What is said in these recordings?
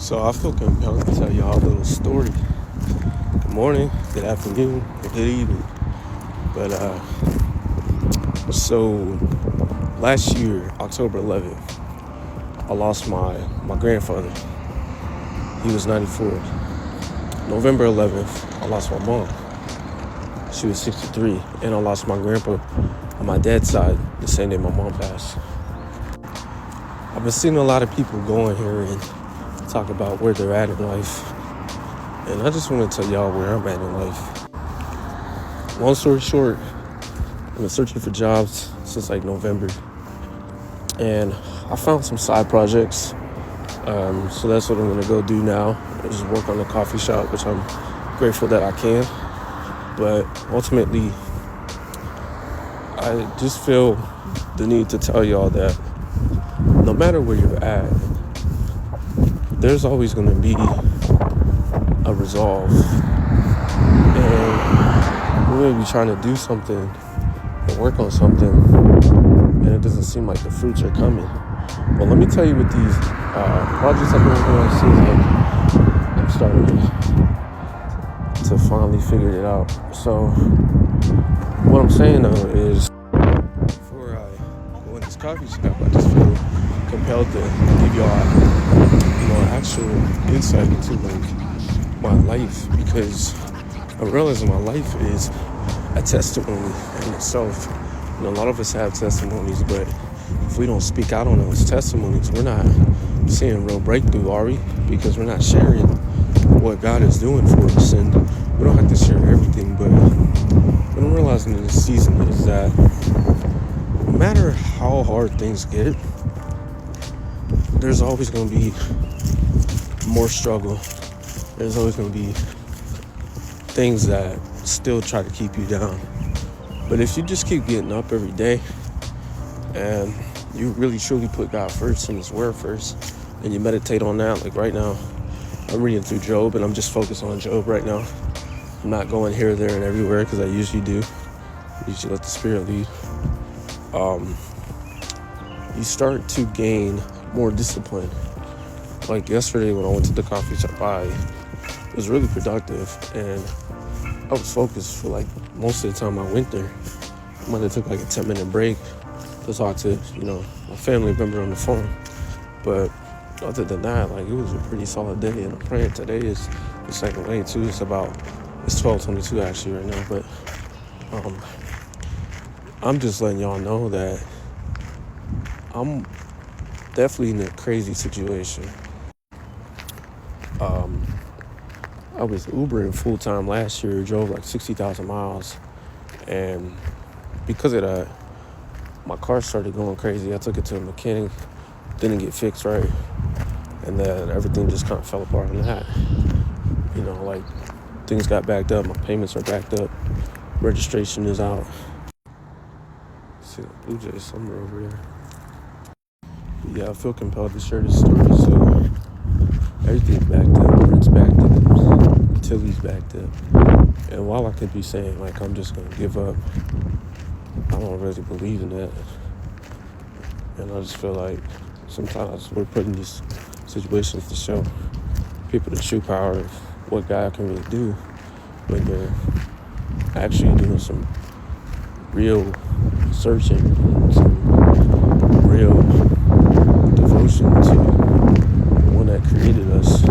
So I feel compelled to tell y'all a little story. Good morning, good afternoon, or good evening. But so last year, October 11th, I lost my grandfather. He was 94. November 11th, I lost my mom. She was 63, and I lost my grandpa on my dad's side the same day my mom passed. I've been seeing a lot of people go in here and talk about where they're at in life, and I just want to tell y'all where I'm at in life. Long story short, I've been searching for jobs since like November, and I found some side projects. So that's what I'm gonna go do now, is work on the coffee shop, which I'm grateful that I can. But ultimately, I just feel the need to tell y'all that no matter where you're at, there's always gonna be a resolve. And we may be trying to do something and work on something, and it doesn't seem like the fruits are coming. But let me tell you, with these projects I've been working on, it seems like I'm starting to finally figure it out. So what I'm saying though is, before I go in this coffee shop, I just feel compelled to give y'all, actual insight into like my life, because I realize my life is a testimony in itself. A lot of us have testimonies, but if we don't speak out on those testimonies, we're not seeing real breakthrough, are we? Because we're not sharing what God is doing for us, and we don't have to share everything. But what I'm realizing in this season is that no matter how hard things get, there's always going to be more struggle. There's always going to be things that still try to keep you down. But if you just keep getting up every day and you really truly put God first and His Word first, and you meditate on that, like right now, I'm reading through Job, and I'm just focused on Job right now. I'm not going here, there, and everywhere, because I usually do. I usually let the Spirit lead. You start to gain more discipline. Like yesterday when I went to the coffee shop, it was really productive, and I was focused for like most of the time I went there. I might have took like a 10-minute break to talk to, my family member on the phone. But other than that, like, it was a pretty solid day, and I'm praying today is the second day too. It's 12:22 actually right now, but I'm just letting y'all know that I'm definitely in a crazy situation. I was Ubering full time last year, drove like 60,000 miles, and because of that, my car started going crazy. I took it to a mechanic, didn't get fixed right, and then everything just kind of fell apart on that. Like, things got backed up, my payments are backed up, registration is out. See the Blue Jays somewhere over there. Yeah, I feel compelled to share this story. So everything's backed up, rent's backed up, utilities backed up. And while I could be saying like I'm just gonna give up, I don't really believe in that. And I just feel like sometimes we're put in these situations to show people the true power of what God can really do when they're actually doing some real searching, some real devotion to the one that created us.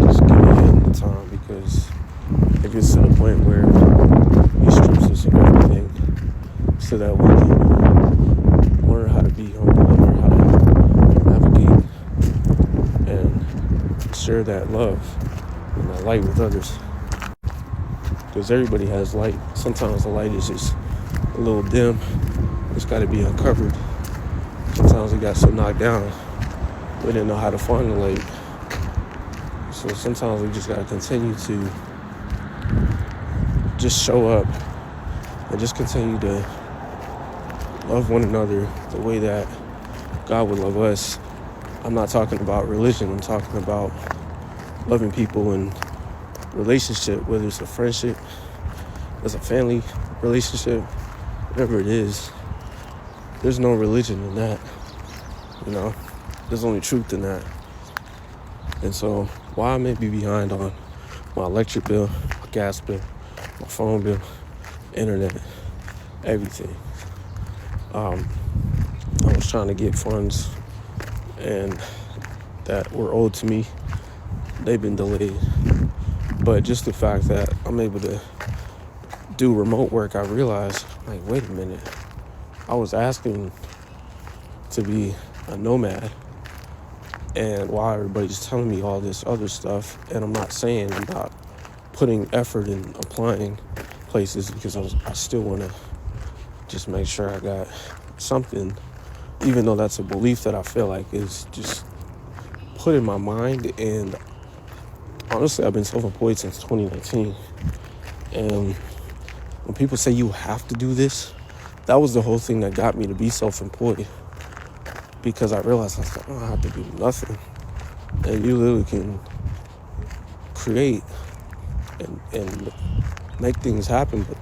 Just giving Him the time, because it gets to the point where He strips us of everything so that we can learn how to be humble and learn how to navigate and share that love and that light with others. Because everybody has light. Sometimes the light is just a little dim. It's got to be uncovered. Sometimes we got so knocked down, we didn't know how to find the light. So sometimes we just got to continue to just show up and just continue to love one another the way that God would love us. I'm not talking about religion. I'm talking about loving people in relationship, whether it's a friendship, it's a family relationship, whatever it is. There's no religion in that. There's only truth in that. And so while I may be behind on my electric bill, my gas bill, my phone bill, internet, everything, I was trying to get funds and that were owed to me. They've been delayed. But just the fact that I'm able to do remote work, I realized, like, wait a minute. I was asking to be a nomad, and while everybody's telling me all this other stuff, and I'm not saying I'm not putting effort in applying places, because I still want to just make sure I got something, even though that's a belief that I feel like is just put in my mind. And honestly, I've been self-employed since 2019. And when people say you have to do this, that was the whole thing that got me to be self-employed. Because I realized I don't have to do nothing. And you literally can create and make things happen. But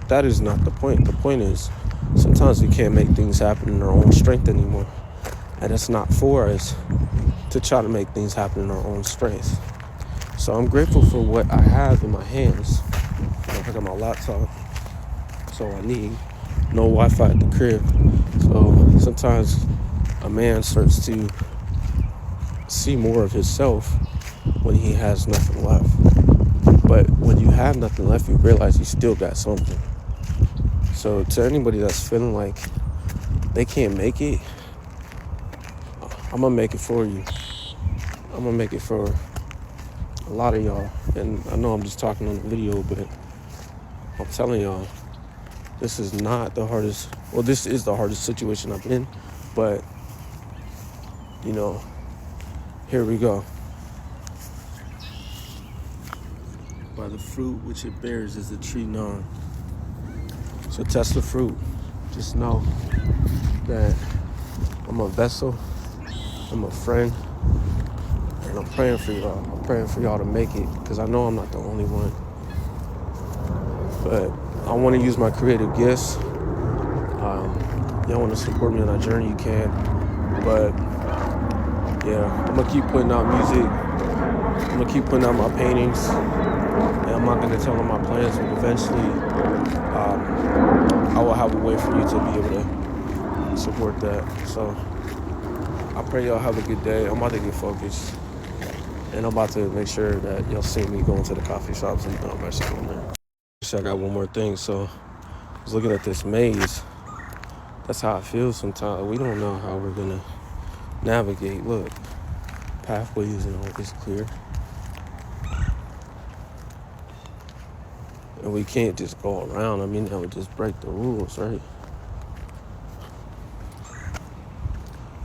that is not the point. The point is, sometimes we can't make things happen in our own strength anymore. And it's not for us to try to make things happen in our own strength. So I'm grateful for what I have in my hands. I got my laptop. That's all I need. No Wi-Fi at the crib. So sometimes a man starts to see more of himself when he has nothing left. But when you have nothing left, you realize you still got something. So to anybody that's feeling like they can't make it, I'm gonna make it for you. I'm gonna make it for a lot of y'all. And I know I'm just talking on the video, but I'm telling y'all, this is not the hardest. Well, this is the hardest situation I've been in, but you know, here we go. By the fruit which it bears is the tree known. So test the fruit. Just know that I'm a vessel, I'm a friend, and I'm praying for y'all. I'm praying for y'all to make it, because I know I'm not the only one. But I want to use my creative gifts. Y'all want to support me on that journey, you can. But yeah, I'm gonna keep putting out music. I'm gonna keep putting out my paintings, and I'm not gonna tell them my plans. But eventually, I will have a way for you to be able to support that. So I pray y'all have a good day. I'm about to get focused, and I'm about to make sure that y'all see me going to the coffee shops and I'm actually going there. I got one more thing. So I was looking at this maze. That's how I feel sometimes. We don't know how we're gonna navigate. Look, pathway isn't always clear, and we can't just go around. I mean, that would just break the rules, right?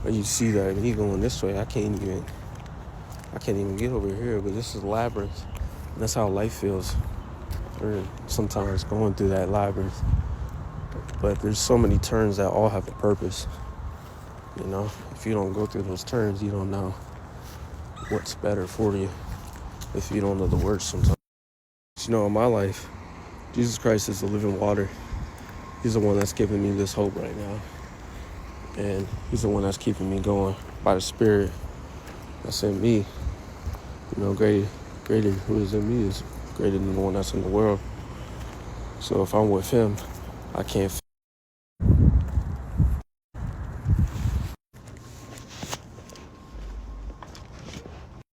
But you see that me going this way, I can't even get over here. But this is a labyrinth. And that's how life feels. We're sometimes going through that labyrinth, but there's so many turns that all have a purpose. You know, if you don't go through those turns, you don't know what's better for you. If you don't know the words sometimes. You know, in my life, Jesus Christ is the living water. He's the one that's giving me this hope right now. And he's the one that's keeping me going by the Spirit that's in me. You know, greater who is in me is greater than the one that's in the world. So if I'm with him, I can't